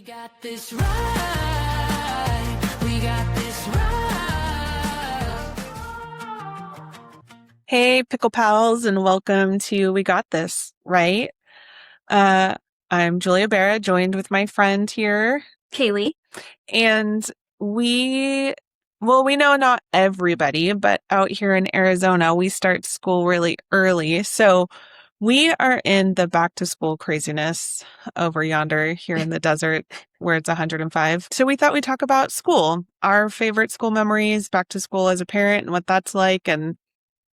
got this right. We got this right. Hey, Pickle Pals, and welcome to We Got This, right? I'm Julia Barra, joined with my friend here, Kaylee. and we know not everybody, but out here in Arizona, we start school really early. So we are in the back to school craziness over yonder here in the desert where it's 105. So we thought we'd talk about school, our favorite school memories, back to school as a parent and what that's like, and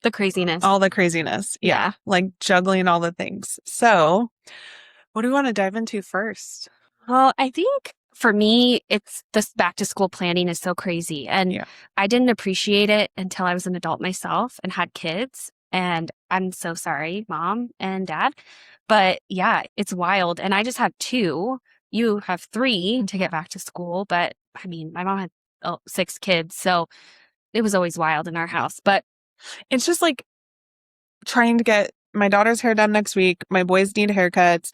The craziness. all the craziness. Yeah. Like juggling all the things. So what do we want to dive into first? Well, I think for me, it's this back to school planning is so crazy. And I didn't appreciate it until I was an adult myself and had kids. And I'm so sorry, Mom and Dad. But yeah, it's wild. And I just have two. You have three to get back to school. But I mean, my mom had 6 kids. So it was always wild in our house. But it's just like trying to get my daughter's hair done next week. My boys need haircuts.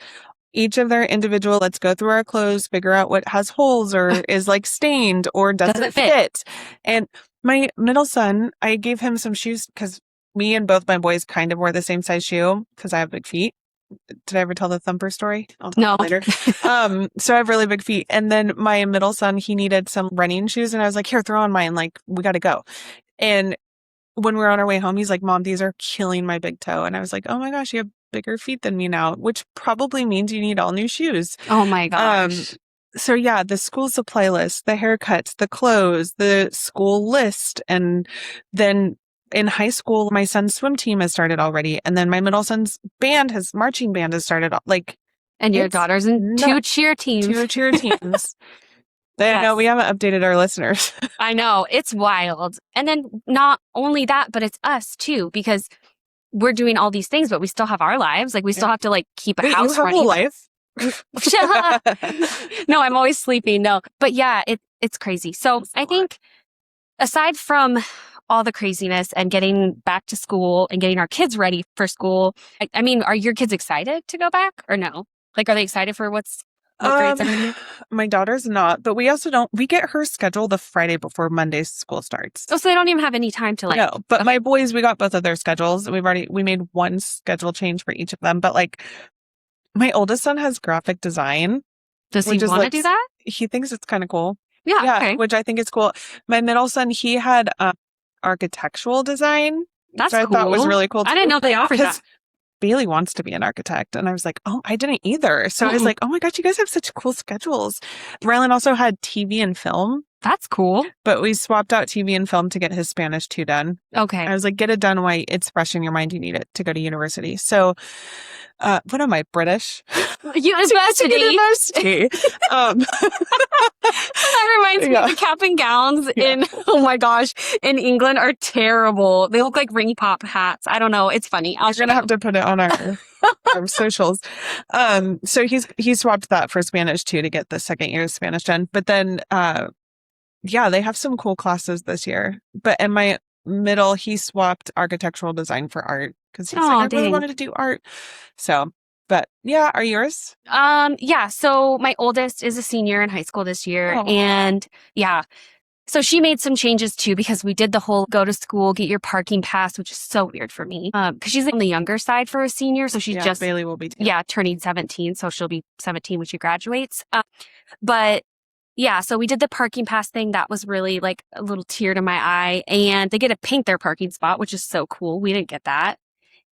Each of their individual, let's go through our clothes, figure out what has holes or is like stained or doesn't fit. And my middle son, I gave him some shoes because me and both my boys kind of wore the same size shoe because I have big feet. Did I ever tell the thumper story? I'll tell later. So I have really big feet. And then my middle son, he needed some running shoes. And I was like, here, throw on mine. Like, we got to go. And when we were on our way home, he's like, Mom, these are killing my big toe. And I was like, oh my gosh, you have bigger feet than me now, which probably means you need all new shoes. Oh my gosh. So yeah, the school supply list, the haircuts, the clothes, the school list. And then in high school, my son's swim team has started already. And then my middle son's marching band has started. And your daughter's in 2 cheer teams. 2 cheer teams. I know we haven't updated our listeners. I know. It's wild. And then not only that, but it's us too, because we're doing all these things, but we still have our lives. Like we still have to like keep a house you have running. a life? No, I'm always sleeping. No, but yeah, it's crazy. So I think aside from all the craziness and getting back to school and getting our kids ready for school, I mean, are your kids excited to go back or no? Like, are they excited for what grades are going to be? My daughter's not, but we also we get her schedule the Friday before Monday's school starts. Oh, so they don't even have any time to No, but my boys, we got both of their schedules. We made one schedule change for each of them. But like my oldest son has graphic design. Does he want to do that? He thinks it's kind of cool. Yeah. Okay. Which I think is cool. My middle son, he had architectural design. That's I thought was really cool. I didn't know they offered that. Bailey wants to be an architect. And I was like, oh, I didn't either. So I was like, oh my gosh, you guys have such cool schedules. Rylan also had TV and film. That's cool. But we swapped out TV and film to get his Spanish 2 done. Okay. I was like, get it done while it's fresh in your mind. You need it to go to university. So, what am I, British? University. University. That reminds me of the cap and gowns in, oh my gosh, in England are terrible. They look like ring pop hats. I don't know. It's funny. We're going to have to put it on our socials. So he swapped that for Spanish 2 to get the second year of Spanish done. But then, they have some cool classes this year. But in my middle, he swapped architectural design for art because he's I really wanted to do art. So, but yeah, are yours? So my oldest is a senior in high school this year. Oh. And so she made some changes too, because we did the whole go to school, get your parking pass, which is so weird for me. Because she's on the younger side for a senior. So she's Bailey will be too. Turning 17. So she'll be 17 when she graduates. But yeah, so we did the parking pass thing. That was really like a little tear to my eye. And they get to paint their parking spot, which is so cool. We didn't get that.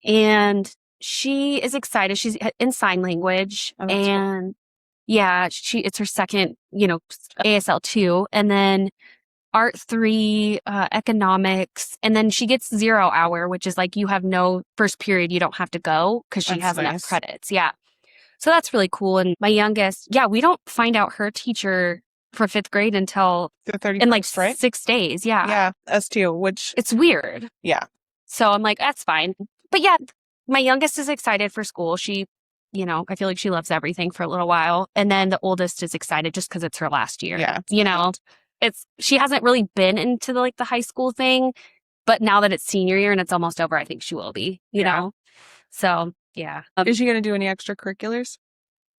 And she is excited. She's in sign language. Oh, and cool. It's her second, ASL 2. And then art 3, economics. And then she gets 0 hour, which is like you have no first period. You don't have to go because she has enough credits. Yeah. So that's really cool. And my youngest, we don't find out her teacher for 5th grade until in like 6 days. Yeah. Yeah. Us too, which it's weird. Yeah. So I'm like, that's fine. But yeah, my youngest is excited for school. She, I feel like she loves everything for a little while. And then the oldest is excited just because it's her last year. Yeah. She hasn't really been into the high school thing, but now that it's senior year and it's almost over, I think she will be, you know? So yeah. Is she going to do any extracurriculars?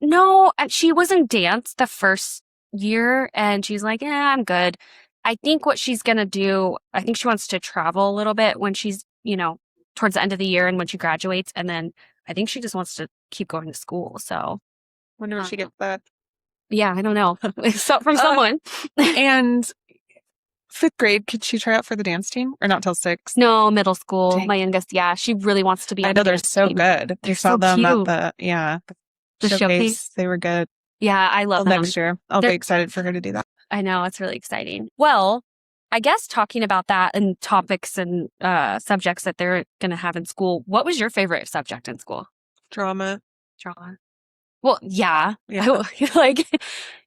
No, she was in dance the first year and she's like, yeah, I'm good. I think what she's going to do, I think she wants to travel a little bit when she's, towards the end of the year and when she graduates. And then I think she just wants to keep going to school. So, Wonder if she gets that. yeah, I don't know. So, from someone. And 5th grade, could she try out for the dance team or not till 6th? No, middle school. Dang. My youngest, yeah, she really wants to be on I know the they're dance so team. good. They're We saw so them cute. at the showcase. They were good. Yeah, I love Well, them. next year. I'll be excited for her to do that. I know, it's really exciting. Well, I guess talking about that and topics and subjects that they're going to have in school, what was your favorite subject in school? Drama. Drama. Well, yeah. Yeah. Like,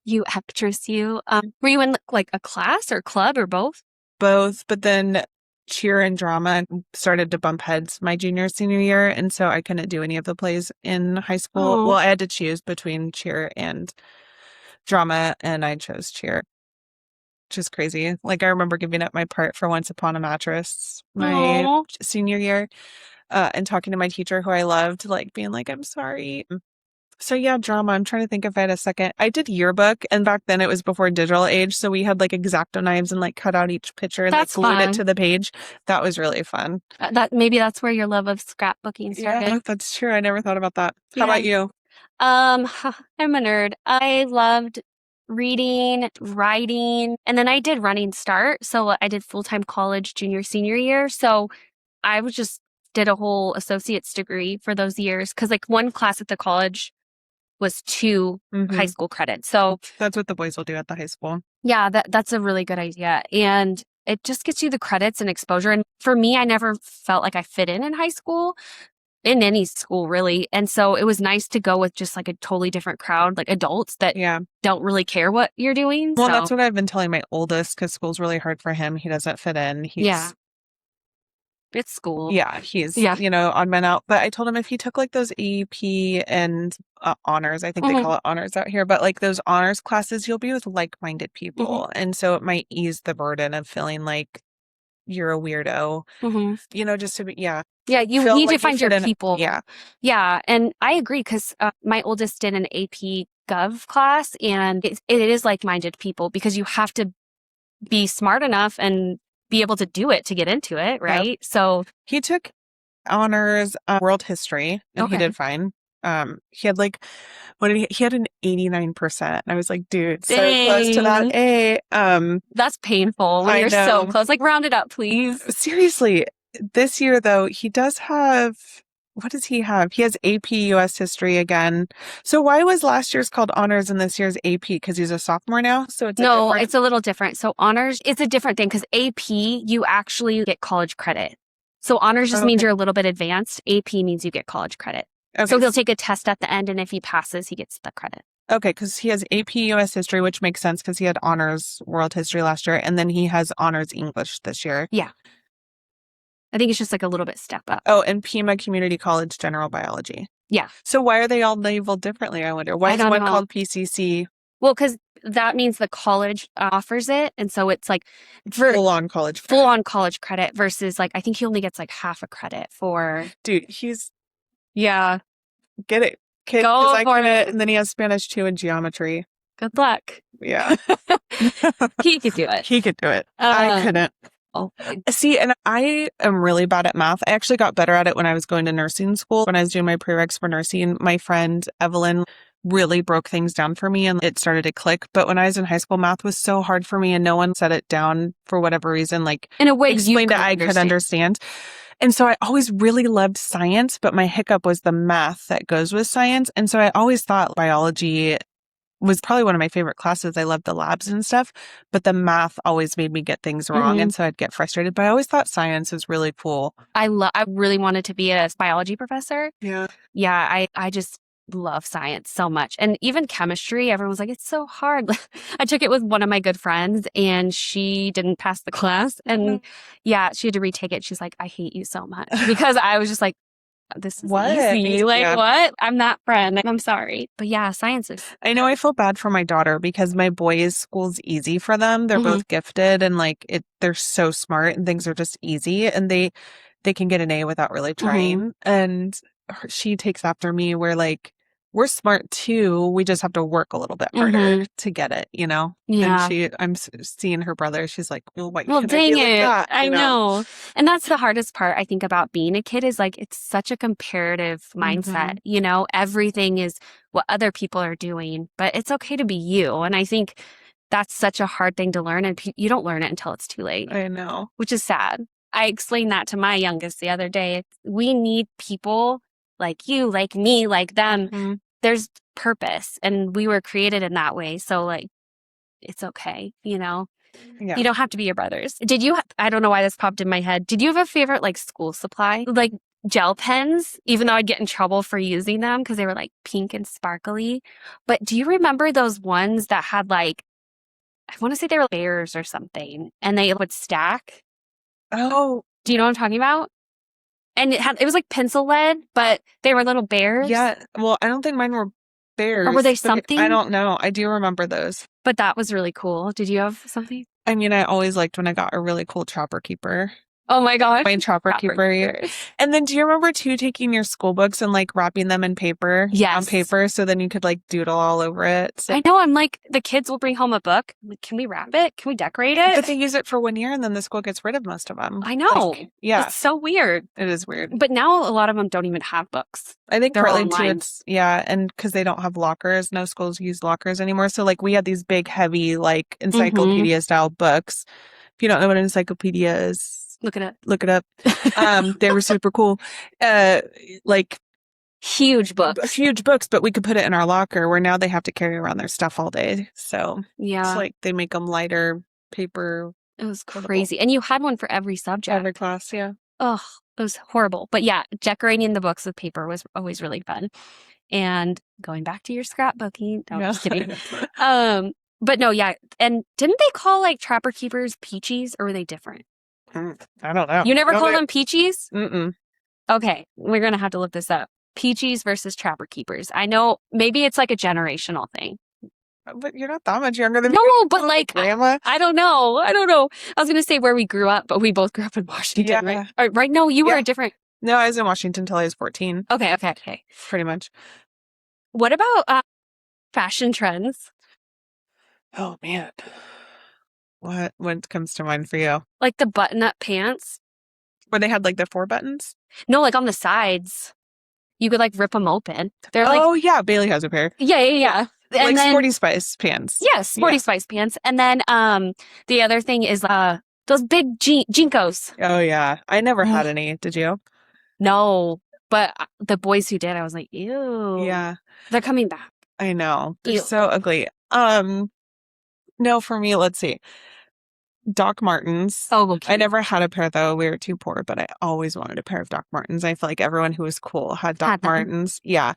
you actress, you. Were you in like a class or club or both? Both, but then cheer and drama started to bump heads my junior, senior year. And so I couldn't do any of the plays in high school. Oh. Well, I had to choose between cheer and drama, and I chose cheer, which is crazy. Like, I remember giving up my part for Once Upon a Mattress my Aw. senior year and talking to my teacher who I loved, like being like, I'm sorry. So yeah, drama. I'm trying to think if I had a second. I did yearbook, and back then it was before digital age, so we had like X-Acto knives and like cut out each picture and That's like glued fun. it to the page. That was really fun. Maybe that's where your love of scrapbooking started. Yeah, that's true. I never thought about that. How about you? I'm a nerd. I loved reading, writing, and then I did running start. So I did full-time college junior, senior year. So I was just did a whole associate's degree for those years because like one class at the college was 2 high school credits. So that's what the boys will do at the high school. yeah, that's a really good idea. And it just gets you the credits and exposure. And for me, I never felt like I fit in high school, in any school really. And so it was nice to go with just like a totally different crowd, like adults that don't really care what you're doing. Well, that's what I've been telling my oldest because school's really hard for him. He doesn't fit in. It's school. Yeah, he's, odd man out. But I told him if he took like those AP and honors, I think they call it honors out here, but like those honors classes, you'll be with like-minded people. And so it might ease the burden of feeling like you're a weirdo, just to be, Yeah, you need to find your people. Yeah. Yeah, and I agree because my oldest did an AP Gov class, and it is like-minded people because you have to be smart enough and be able to do it to get into it, right? Yep. So he took honors world history, and he did fine. He had like, he had an 89%. I was like, dude, so close to that A. That's painful when you're so close. Like, round it up, please. Seriously. This year, though, he does have, what does he have? He has AP US history again. So why was last year's called honors and this year's AP? Because he's a sophomore now? So it's it's a little different. So honors, it's a different thing because AP, you actually get college credit. So honors just means you're a little bit advanced. AP means you get college credit. Okay. So he'll take a test at the end, and if he passes, he gets the credit. Okay, because he has AP US history, which makes sense because he had honors world history last year, and then he has honors English this year. Yeah. I think it's just like a little bit step up. Oh, and Pima Community College General Biology. Yeah. So why are they all labeled differently, I wonder? Why is one called PCC? Well, because that means the college offers it. And so it's like full-on college credit. Full-on college credit versus like, I think he only gets like half a credit for. Dude, he's. Yeah. Get it. Go for it. And then he has Spanish 2 and geometry. Good luck. Yeah. He could do it. He could do it. I couldn't. Oh. See, and I am really bad at math. I actually got better at it when I was going to nursing school. When I was doing my prereqs for nursing, my friend Evelyn really broke things down for me and it started to click. But when I was in high school, math was so hard for me and no one set it down for whatever reason. Like, in a way, explained it, I could understand. And so I always really loved science, but my hiccup was the math that goes with science. And so I always thought biology was probably one of my favorite classes. I loved the labs and stuff, but the math always made me get things wrong. And so I'd get frustrated, but I always thought science was really cool. I really wanted to be a biology professor. Yeah. Yeah. I just love science so much. And even chemistry, everyone's like, it's so hard. I took it with one of my good friends and she didn't pass the class. And she had to retake it. She's like, I hate you so much because I was just like, this is easy. Like, what? I'm that friend. I'm sorry. But yeah, science is. I know I feel bad for my daughter because my boys' school's easy for them. They're both gifted and like they're so smart and things are just easy and they can get an A without really trying. And she takes after me where like we're smart too. We just have to work a little bit harder to get it, you know? Yeah. And I'm seeing her brother. She's like, well, why Well, can't I be dang like it. that? I You know. And that's the hardest part, I think, about being a kid is like, it's such a comparative mindset. You know, everything is what other people are doing, but it's okay to be you. And I think that's such a hard thing to learn. And you don't learn it until it's too late, I know. which is sad. I explained that to my youngest the other day. We need people like you, like me, like them. There's purpose, and we were created in that way. So, like, it's okay, you know? Yeah. You don't have to be your brothers. Did you, I don't know why this popped in my head. Did you have a favorite like school supply? Like gel pens, even though I'd get in trouble for using them because they were like pink and sparkly. But do you remember those ones that had like, I want to say they were bears or something, and they would stack? Oh, Do you know what I'm talking about? And it was like pencil lead, but they were little bears. yeah. Well, I don't think mine were bears. Or were they but something? I don't know. I do remember those. But that was really cool. Did you have something? I mean, I always liked when I got a really cool Trapper Keeper. Oh my gosh. My Trapper Keeper. And then do you remember too taking your school books and like wrapping them in paper? Yes. On paper, so then you could like doodle all over it. So. I know. I'm like, the kids will bring home a book. I'm like, can we wrap it? Can we decorate it? But they use it for 1 year and then the school gets rid of most of them. I know. Like, yeah. It's so weird. It is weird. But now a lot of them don't even have books. I think They're partly online. too, and because they don't have lockers, no schools use lockers anymore. So like we had these big, heavy, like encyclopedia style books. If you don't know what an encyclopedia is, look it up. Look it up. They were super cool. Like huge books. Huge books, but we could put it in our locker where now they have to carry around their stuff all day. So yeah, it's like they make them lighter paper. It was crazy. And you had one for every subject. Every class, yeah. Oh, it was horrible. But yeah, decorating the books with paper was always really fun. And going back to your scrapbooking. No, just kidding. But no, yeah. And didn't they call like Trapper Keepers peachies, or were they different? I don't know. You never call them peachies? Mm-mm. Okay, we're going to have to look this up. Peachies versus Trapper Keepers. I know maybe it's like a generational thing. But you're not that much younger than me. No, but like, Grandma. I don't know. I was going to say where we grew up, but we both grew up in Washington, right? Right? No, you were a different. No, I was in Washington until I was 14. Okay. Pretty much. What about fashion trends? Oh, man. What comes to mind for you? Like the button-up pants. Where they had like the 4 buttons? No, like on the sides. You could like rip them open. They're like, oh, yeah. Bailey has a pair. Yeah. And like then, Sporty Spice pants. Yes, Sporty Spice pants. And then the other thing is those big Jinkos. Oh, yeah. I never had any. Did you? No. But the boys who did, I was like, ew. Yeah. They're coming back. I know. They're Ew. so ugly. No, for me, let's see. Doc Martens. Oh, okay. I never had a pair though. We were too poor, but I always wanted a pair of Doc Martens. I feel like everyone who was cool had Doc Martens. Yeah.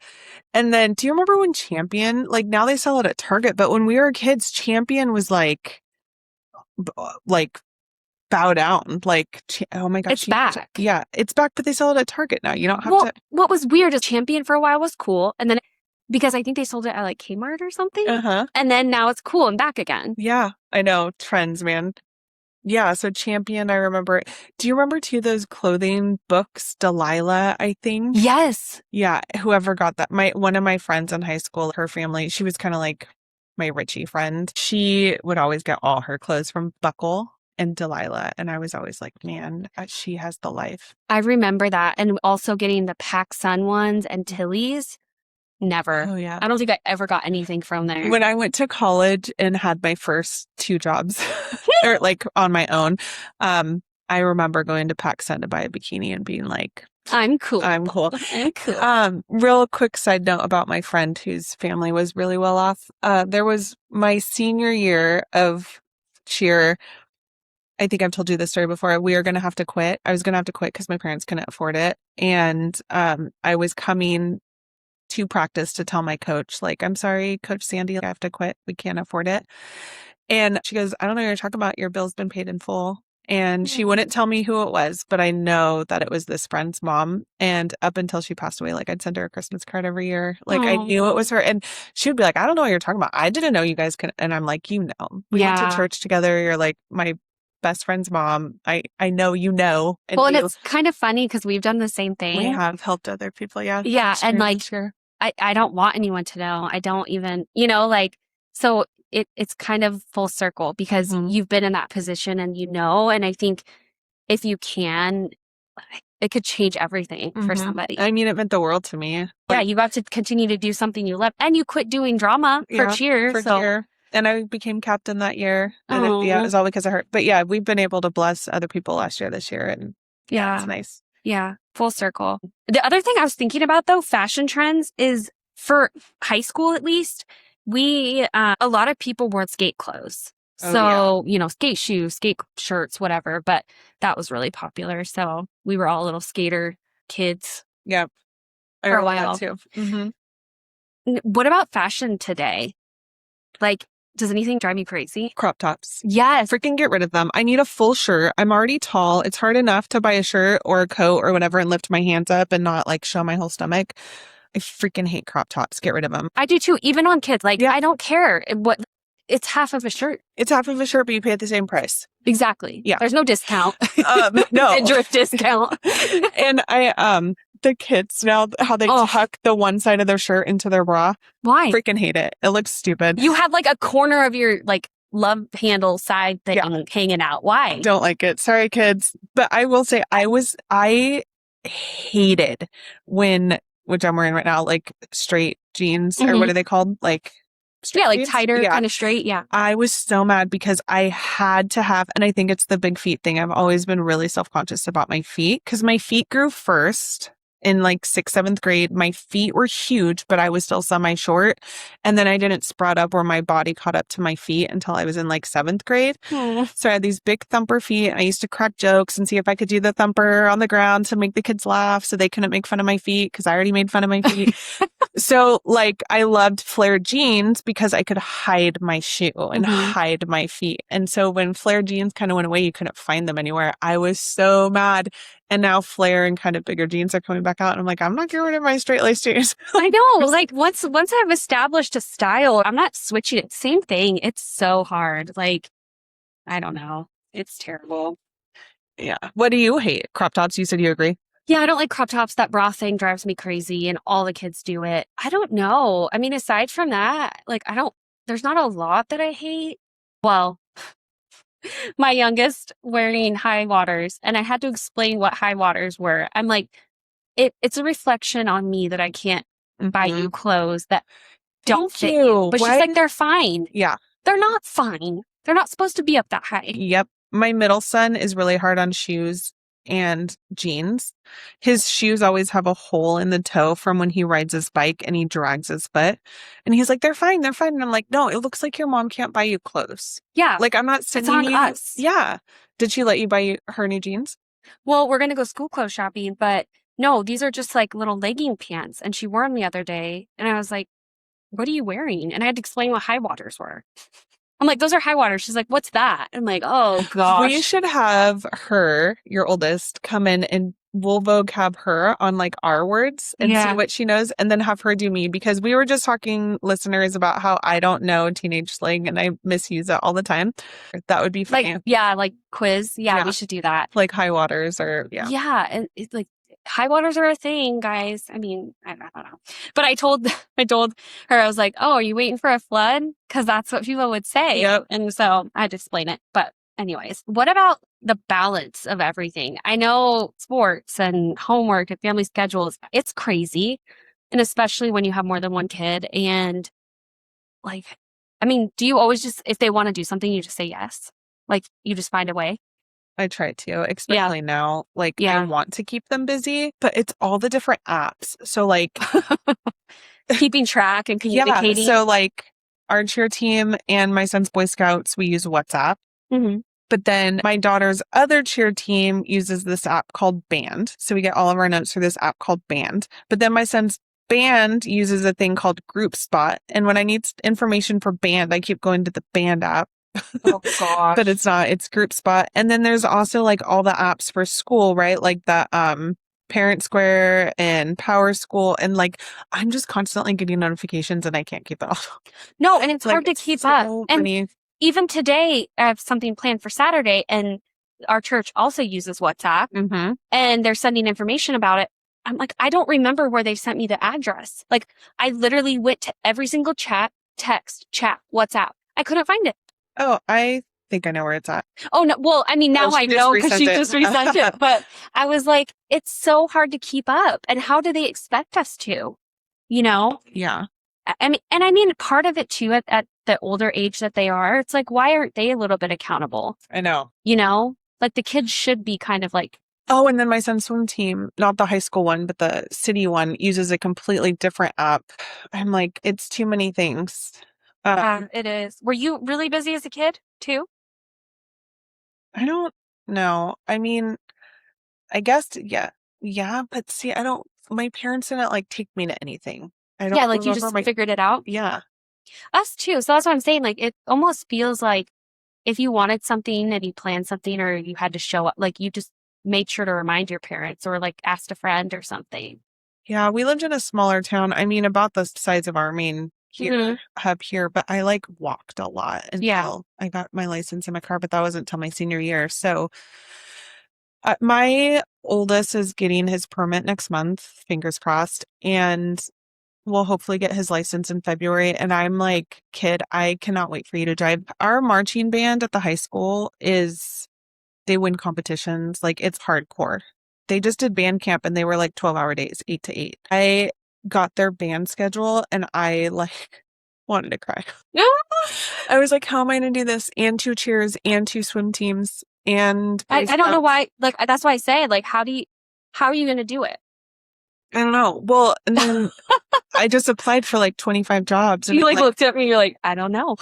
And then do you remember when Champion, like now they sell it at Target, but when we were kids, Champion was like bow down. Like, oh my gosh. It's back. Yeah, it's back, but they sell it at Target now. You don't have to. What was weird is Champion for a while was cool. And then because I think they sold it at like Kmart or something. And then now it's cool and back again. Yeah, I know. Trends, man. Yeah, so Champion, I remember. Do you remember too those clothing books, Delilah, I think? Yes. Yeah, whoever got that. One of my friends in high school, her family, she was kind of like my Richie friend. She would always get all her clothes from Buckle and Delilah, and I was always like, man, she has the life. I remember that, and also getting the PacSun ones and Tilly's. Never. Oh, yeah. I don't think I ever got anything from there. When I went to college and had my first 2 jobs, or like on my own, I remember going to PacSun to buy a bikini and being like, I'm cool. I'm cool. I'm cool. Real quick side note about my friend whose family was really well off. There was my senior year of cheer. I think I've told you this story before. We were going to have to quit. I was going to have to quit because my parents couldn't afford it. And I was coming to practice to tell my coach, like, I'm sorry, Coach Sandy, I have to quit. We can't afford it. And she goes, I don't know what you're talking about. Your bill's been paid in full. And she wouldn't tell me who it was, but I know that it was this friend's mom. And up until she passed away, like I'd send her a Christmas card every year. Like I knew it was her. And she would be like, I don't know what you're talking about. I didn't know you guys could. And I'm like, you know, we went to church together. You're like my best friend's mom. I know you know. And and it's kind of funny because we've done the same thing. We have helped other people. Yeah. Yeah. And like, I don't want anyone to know. I don't even, like, so it's kind of full circle because you've been in that position and and I think if you can, it could change everything for somebody. I mean, it meant the world to me. Yeah, you got to continue to do something you love, and you quit doing drama for cheer. Cheer. And I became captain that year. And it was all because of her. But yeah, we've been able to bless other people this year. And it's nice. Yeah, full circle. The other thing I was thinking about, though, fashion trends is for high school, at least, a lot of people wore skate clothes. Skate shoes, skate shirts, whatever. But that was really popular. So we were all little skater kids. Yep. For a while. That too. What about fashion today? Like, does anything drive me crazy? Crop tops. Yes. Freaking get rid of them. I need a full shirt. I'm already tall. It's hard enough to buy a shirt or a coat or whatever and lift my hands up and not like show my whole stomach. I freaking hate crop tops. Get rid of them. I do too. Even on kids. Like, I don't care it's half of a shirt. It's half of a shirt, but you pay at the same price. Exactly. Yeah. There's no discount. No. Midriff discount. And the kids now, how they tuck the one side of their shirt into their bra. Why? Freaking hate it. It looks stupid. You have like a corner of your like love handle side thing hanging out. Why? Don't like it. Sorry, kids. But I will say I hated which I'm wearing right now, like straight jeans or what are they called? Like like jeans? tighter, kind of straight. Yeah. I was so mad because I had to have, and I think it's the big feet thing. I've always been really self-conscious about my feet because my feet grew first in like 6th, 7th grade. My feet were huge, but I was still semi-short. And then I didn't sprout up where my body caught up to my feet until I was in like 7th grade. So I had these big thumper feet. I used to crack jokes and see if I could do the thumper on the ground to make the kids laugh so they couldn't make fun of my feet because I already made fun of my feet. So like I loved flared jeans because I could hide my shoe and hide my feet. And so when flared jeans kind of went away, you couldn't find them anywhere. I was so mad. And now flare and kind of bigger jeans are coming back out. And I'm like, I'm not getting rid of my straight lace jeans. I know. Like once I've established a style, I'm not switching it. Same thing. It's so hard. Like, I don't know. It's terrible. Yeah. What do you hate? Crop tops? You said you agree. Yeah, I don't like crop tops. That bra thing drives me crazy and all the kids do it. I don't know. I mean, aside from that, like there's not a lot that I hate. Well, my youngest wearing high waters and I had to explain what high waters were. I'm like, it's a reflection on me that I can't buy you clothes that don't fit you. But she's like, they're fine. Yeah. They're not fine. They're not supposed to be up that high. Yep. My middle son is really hard on shoes and jeans. His shoes always have a hole in the toe from when he rides his bike and he drags his foot. And he's like, they're fine. They're fine. And I'm like, no, it looks like your mom can't buy you clothes. Yeah. Like I'm not sending it's on us. Yeah. Did she let you buy her new jeans? Well, we're going to go school clothes shopping, but no, these are just like little legging pants. And she wore them the other day. And I was like, what are you wearing? And I had to explain what high waters were. I'm like, those are high waters. She's like, what's that? I'm like, oh gosh. We should have her, your oldest, come in and we'll vocab her on like our words and see what she knows and then have her do me because we were just talking, listeners, about how I don't know teenage slang and I misuse it all the time. That would be funny. Like quiz. Yeah, we should do that. Like high waters or Yeah. And it's like high waters are a thing, guys. I mean, I don't know. But I told her, I was like, oh, are you waiting for a flood? Because that's what people would say. Yep. And so I had to explain it. But anyways, what about the balance of everything? I know sports and homework and family schedules, it's crazy. And especially when you have more than one kid. And like, I mean, do you always just, if they want to do something, you just say yes? Like you just find a way? I try to, especially now. Like, I want to keep them busy, but it's all the different apps. So, like, keeping track and communicating. So, like, our cheer team and my son's Boy Scouts, we use WhatsApp. But then my daughter's other cheer team uses this app called Band. So we get all of our notes through this app called Band. But then my son's band uses a thing called Group Spot. And when I need information for Band, I keep going to the Band app. Oh gosh. But it's not, it's Group Spot. And then there's also like all the apps for school, right? Like the Parent Square and Power School. And like, I'm just constantly getting notifications and I can't keep it all. No, and it's hard to keep up. Funny. And even today, I have something planned for Saturday and our church also uses WhatsApp and they're sending information about it. I'm like, I don't remember where they sent me the address. Like, I literally went to every single chat, text, chat, WhatsApp. I couldn't find it. Oh, I think I know where it's at. Oh, no. Well, I mean, now she I just know because resent she it. just resent it. But I was like, it's so hard to keep up. And how do they expect us to? You know? Yeah. I mean, part of it too, at the older age that they are, it's like, why aren't they a little bit accountable? I know. You know? Like the kids should be kind of like, Oh, and then my son's swim team, not the high school one, but the city one, uses a completely different app. I'm like, it's too many things. it is. Were you really busy as a kid too? I don't know. I mean, I guess, yeah. Yeah, but see, my parents didn't like take me to anything. I don't Yeah, like you remember just figured it out. yeah. Us too. So that's what I'm saying. Like it almost feels like if you wanted something and you planned something or you had to show up, like you just made sure to remind your parents or like asked a friend or something. Yeah, we lived in a smaller town. I mean, about the size of our main hub here, but I like walked a lot until I got my license in my car, but that wasn't until my senior year. So my oldest is getting his permit next month, fingers crossed, and we'll hopefully get his license in February. And I'm like, kid, I cannot wait for you to drive. Our marching band at the high school they win competitions. Like it's hardcore. They just did band camp and they were like 12-hour days, 8 to 8. I got their band schedule and I like wanted to cry. I was like, how am I going to do this? And 2 cheers and 2 swim teams and I don't know why. Like that's why I say like, how are you going to do it? I don't know. Well, and then I just applied for like 25 jobs. And You like looked at me, you're like, I don't know.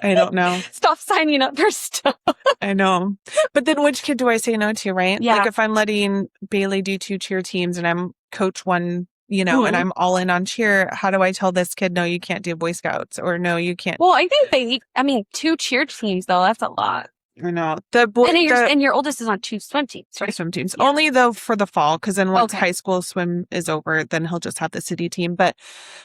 I don't know. Stop signing up for stuff. I know. But then which kid do I say no to, right? Yeah. Like if I'm letting Bailey do 2 cheer teams and I'm coach one, and I'm all in on cheer, how do I tell this kid, no, you can't do Boy Scouts or no, you can't? Well, I think 2 cheer teams though, that's a lot. I know. And your oldest is on 2 swim teams, right? Swim teams. Yeah. Only though for the fall, because then once high school swim is over, then he'll just have the city team. But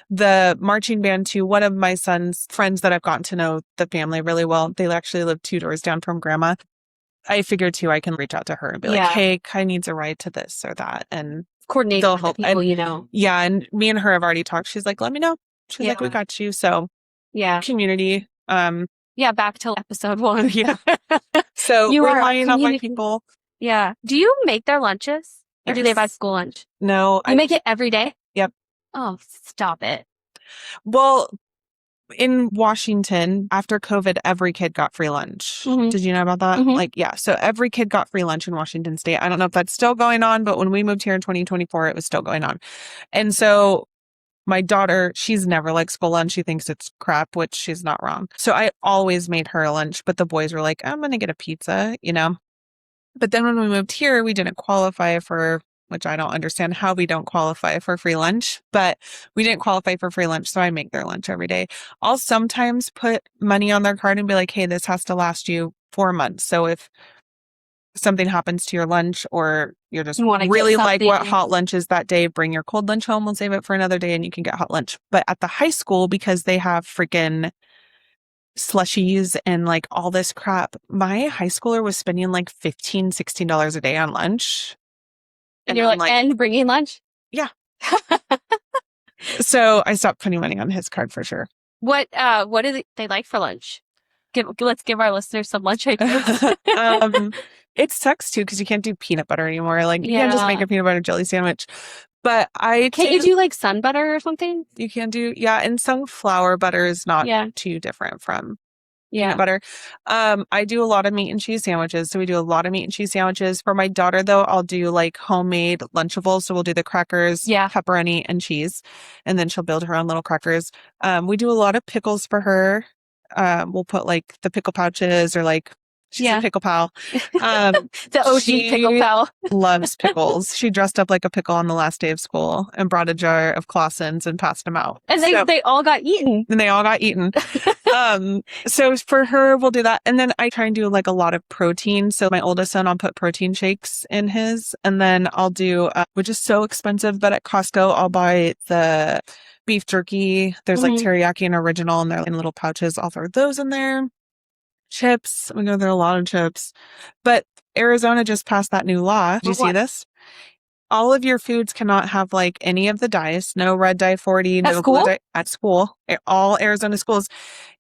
the marching band too, one of my son's friends that I've gotten to know the family really well, they actually live 2 doors down from grandma. I figured too, I can reach out to her and be like, hey, Kai needs a ride to this or that. And coordinate they'll with help. people, Yeah. And me and her have already talked. She's like, let me know. She's like, we got you. So community. Yeah, back to episode 1. Yeah. So you relying on my people. Yeah. Do you make their lunches? Or do they buy school lunch? No. You make it every day? Yep. Oh, stop it. Well, in Washington, after COVID, every kid got free lunch. Did you know about that? Like, yeah. So every kid got free lunch in Washington State. I don't know if that's still going on, but when we moved here in 2024, it was still going on. And so my daughter, she's never liked school lunch. She thinks it's crap, which she's not wrong. So I always made her a lunch, but the boys were like, I'm going to get a pizza, But then when we moved here, we didn't qualify for, which I don't understand how we don't qualify for free lunch, but we didn't qualify for free lunch. So I make their lunch every day. I'll sometimes put money on their card and be like, hey, this has to last you 4 months. So if something happens to your lunch or you're just really like what hot lunch is that day, bring your cold lunch home. We'll save it for another day and you can get hot lunch. But at the high school, because they have freaking slushies and like all this crap, my high schooler was spending like $15-$16 a day on lunch. And you're like, and bringing lunch? Yeah. So I stopped putting money on his card for sure. What do they like for lunch? Let's give our listeners some lunch ideas. It sucks too because you can't do peanut butter anymore. Like you can't just make a peanut butter jelly sandwich. But can't you do like sun butter or something? You can do, and sunflower butter is not too different from peanut butter. I do a lot of meat and cheese sandwiches. So we do a lot of meat and cheese sandwiches. For my daughter though, I'll do like homemade Lunchables. So we'll do the crackers, pepperoni and cheese, and then she'll build her own little crackers. We do a lot of pickles for her. We'll put like the pickle pouches or like she's a pickle pal. The OG pickle pal. Loves pickles. She dressed up like a pickle on the last day of school and brought a jar of Claussens and passed them out. And they all got eaten. And they all got eaten. So for her, we'll do that. And then I try and do like a lot of protein. So my oldest son, I'll put protein shakes in his. And then I'll do, which is so expensive, but at Costco, I'll buy the beef jerky. There's like teriyaki and original and they're in little pouches. I'll throw those in there. Chips. We know there are a lot of chips. But Arizona just passed that new law. Did you see this? all of your foods cannot have like any of the dyes, no red dye 40, At no blue school? dye at school. All Arizona schools.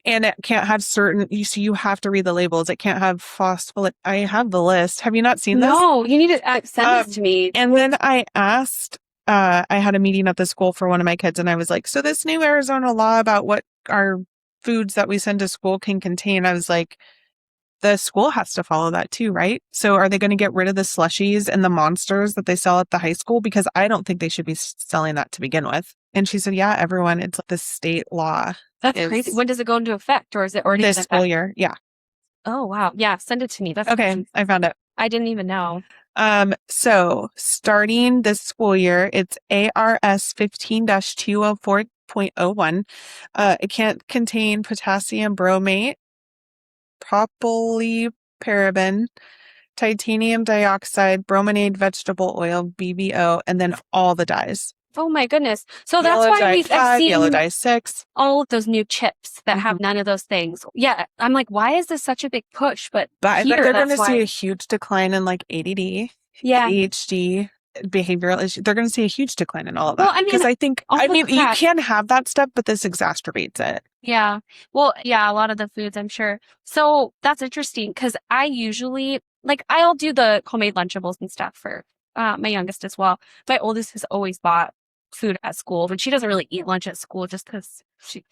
And it can't have certain, you have to read the labels. It can't have phospholate. I have the list. Have you not seen this? No, you need to send this to me. And then I asked, I had a meeting at the school for one of my kids, and I was like, so this new Arizona law about what our foods that we send to school can contain, I was like, the school has to follow that too, right? So are they going to get rid of the slushies and the monsters that they sell at the high school? Because I don't think they should be selling that to begin with. And she said, yeah, everyone, it's the state law. That's crazy. When does it go into effect, or is it already this in school effect? year? Yeah. Oh, wow. Yeah, send it to me. That's Okay, crazy. I found it. I didn't even know. So starting this school year, it's ARS 15-204.01. It can't contain potassium bromate, propylparaben, titanium dioxide, brominated vegetable oil, BBO, and then all the dyes. Oh my goodness. So that's Yellow why dye I've 5, seen yellow dye 6. all of those new chips that have none of those things. Yeah. I'm like, why is this such a big push? But I bet here, they're going that's to see why. a huge decline in like ADD, Yeah. ADHD, behavioral issues. They're going to see a huge decline in all of that. Well, I mean, because I think, all the you crap- can have that stuff, but this exacerbates it. Yeah. Well, yeah, a lot of the foods, I'm sure. So that's interesting because I usually, like, I'll do the homemade Lunchables and stuff for my youngest as well. My oldest has always bought food at school, but she doesn't really eat lunch at school just because she,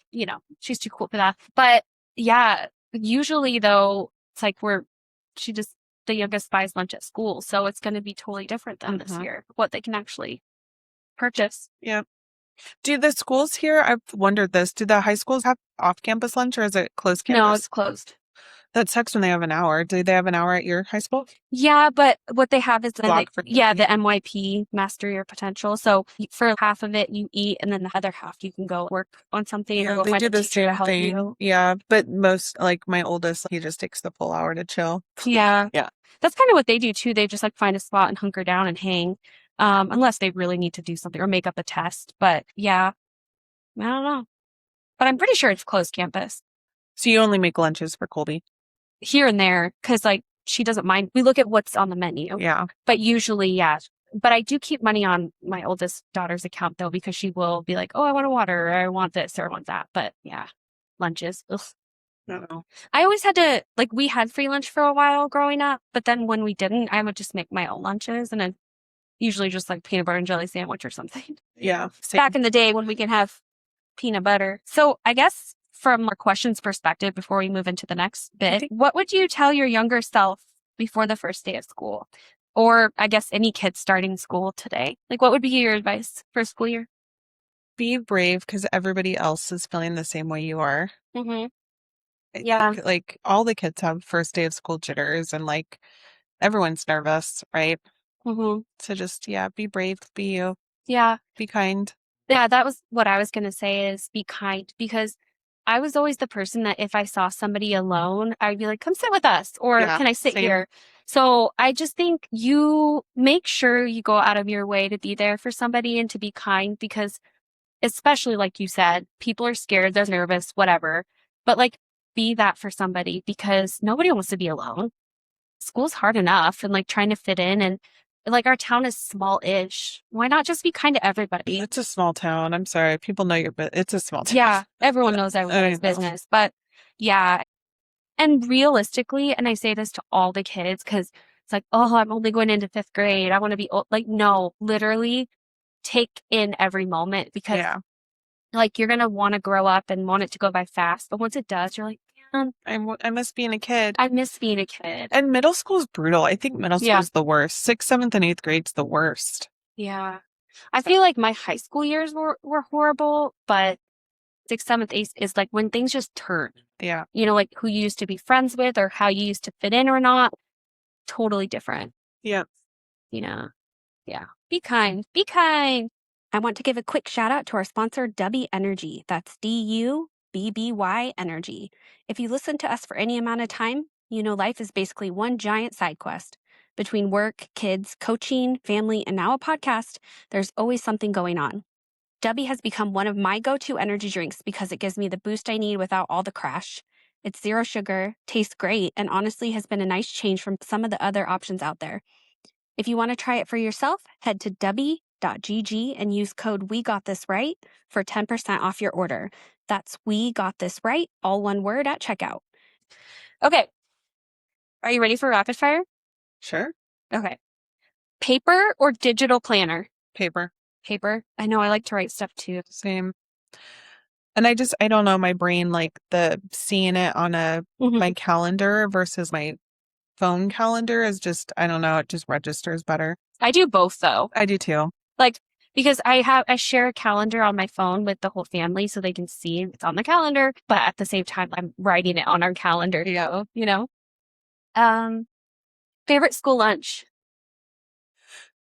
she's too cool for that. But yeah, usually though, it's like the youngest buys lunch at school. So it's going to be totally different than this year, what they can actually purchase. Yeah. Do the schools here, I've wondered this, do the high schools have off-campus lunch or is it closed campus? No, it's closed. That sucks when they have an hour. Do they have an hour at your high school? Yeah, but what they have is the turkey. MYP, Master Your Potential. So for half of it you eat, and then the other half you can go work on something. Yeah, or go they find do a the teacher to same help thing. you. Yeah, but most, like my oldest, he just takes the full hour to chill. Yeah. Yeah. That's kind of what they do too. They just like find a spot and hunker down and hang, unless they really need to do something or make up a test. But yeah, I don't know. But I'm pretty sure it's closed campus. So you only make lunches for Colby? Here and there, because like she doesn't mind. We look at what's on the menu. Yeah. But usually, yeah. But I do keep money on my oldest daughter's account though, because she will be like, oh, I want a water, or I want this, or I want that. But yeah, lunches. Ugh. Uh-oh. I always had to, like, we had free lunch for a while growing up, but then when we didn't, I would just make my own lunches, and then usually just like peanut butter and jelly sandwich or something. Yeah. Same. Back in the day when we could have peanut butter. So I guess from our questions perspective, before we move into the next bit, what would you tell your younger self before the first day of school? Or I guess any kid starting school today? Like, what would be your advice for school year? Be brave because everybody else is feeling the same way you are. Mm-hmm. I Yeah. think, like all the kids have first day of school jitters and like everyone's nervous, right? Mm-hmm. So just, yeah, be brave, be you, Yeah. be kind. Yeah, that was what I was going to say is be kind, because I was always the person that if I saw somebody alone, I'd be like, come sit with us, or Yeah, can I sit same. here? So I just think you make sure you go out of your way to be there for somebody and to be kind, because especially like you said, people are scared, they're nervous, whatever. But like, be that for somebody, because nobody wants to be alone. School's hard enough, and like trying to fit in, and like our town is small-ish. Why not just be kind to everybody? It's a small town. I'm sorry. People know but it's a small town. Yeah, everyone knows everybody's business. But yeah, and realistically, and I say this to all the kids because it's like, oh, I'm only going into 5th grade. I want to be old. Like, no, literally take in every moment, because Yeah. like you're going to want to grow up and want it to go by fast. But once it does, you're like, man, I miss being a kid. I miss being a kid. And middle school is brutal. I think middle school is the worst. 6th, 7th, and 8th grade's the worst. Yeah. I feel like my high school years were horrible, but 6th, 7th, 8th is like when things just turn. Yeah. You know, like who you used to be friends with or how you used to fit in or not. Totally different. Yeah. You know, yeah. Be kind. Be kind. I want to give a quick shout out to our sponsor, Dubby Energy. That's DUBBY Energy. If you listen to us for any amount of time, you know life is basically one giant side quest. Between work, kids, coaching, family, and now a podcast, there's always something going on. Dubby has become one of my go-to energy drinks because it gives me the boost I need without all the crash. It's 0 sugar, tastes great, and honestly has been a nice change from some of the other options out there. If you want to try it for yourself, head to dubby.gg and use code WeGotThisRight for 10% off your order. That's We Got This Right, all one word at checkout. Okay. Are you ready for rapid fire? Sure. Okay. Paper or digital planner? Paper. Paper. I know I like to write stuff too. Same. And I don't know, my brain, like the seeing it on my calendar versus my phone calendar is just, I don't know, it just registers better. I do both though. I do too. Like, because I share a calendar on my phone with the whole family so they can see it's on the calendar, but at the same time, I'm writing it on our calendar, you know? Favorite school lunch?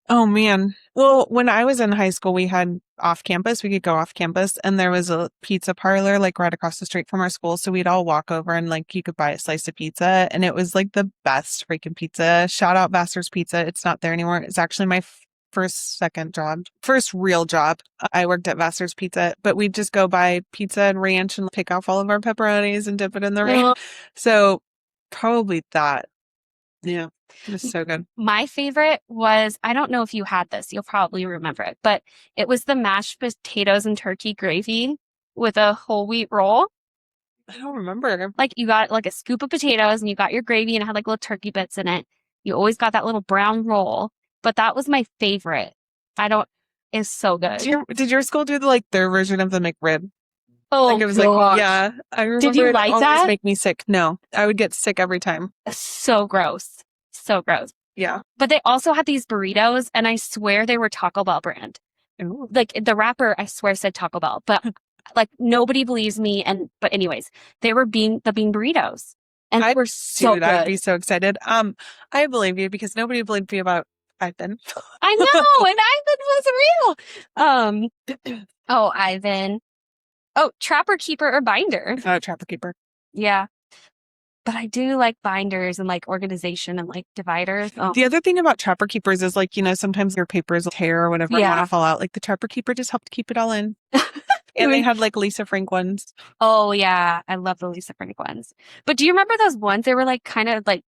Oh man. Well, when I was in high school, we had off campus. We could go off campus and there was a pizza parlor like right across the street from our school. So we'd all walk over and like you could buy a slice of pizza and it was like the best freaking pizza. Shout out Vassar's Pizza. It's not there anymore. It's actually my first real job. I worked at Vassar's Pizza, but we'd just go buy pizza and ranch and pick off all of our pepperonis and dip it in the ranch. So probably that. Yeah. It was so good. My favorite was, I don't know if you had this, you'll probably remember it, but it was the mashed potatoes and turkey gravy with a whole wheat roll. I don't remember. Like you got like a scoop of potatoes and you got your gravy and it had like little turkey bits in it. You always got that little brown roll, but that was my favorite. It's so good. Did your school do their version of the McRib? Oh, like it was gosh. yeah. I remember Did you it like always that? make me sick. No, I would get sick every time. So gross. So gross. Yeah. But they also had these burritos and I swear they were Taco Bell brand. Ooh. Like the wrapper, I swear said Taco Bell, but like nobody believes me. But anyways, they were being burritos and they were so good. I'd be so excited. I believe you because nobody believed me about Ivan. I know. And Ivan was real. Oh, Ivan. Oh, Trapper Keeper or Binder? Oh, Trapper Keeper. Yeah. But I do like binders and like organization and like dividers. Oh. The other thing about Trapper Keepers is sometimes your papers will tear or whatever and want to fall out. Like the Trapper Keeper just helped keep it all in. And they had like Lisa Frank ones. Oh yeah. I love the Lisa Frank ones. But do you remember those ones? They were like kind of like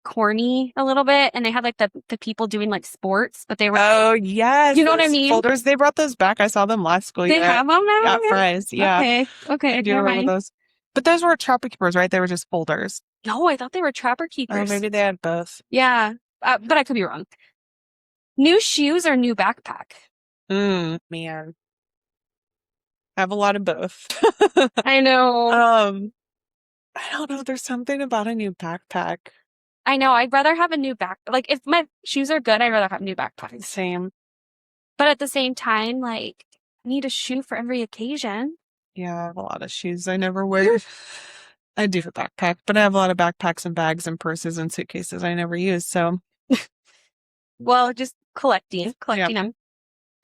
corny a little bit and they had like the people doing like sports, but they were yes. You know what I mean? Folders, they brought those back. I saw them last school year. They have them now? At Fry's. Yeah. Okay. I do remember those. But those weren't Trapper Keepers, right? They were just folders. No, I thought they were Trapper Keepers. Oh, maybe they had both. Yeah. But I could be wrong. New shoes or new backpack? Man. I have a lot of both. I know. I don't know. There's something about a new backpack. I know. I'd rather have a new like if my shoes are good, I'd rather have a new backpack. Same. But at the same time, like I need a shoe for every occasion. Yeah, I have a lot of shoes I never wear. I do have a backpack, but I have a lot of backpacks and bags and purses and suitcases I never use. So, well, just collecting them.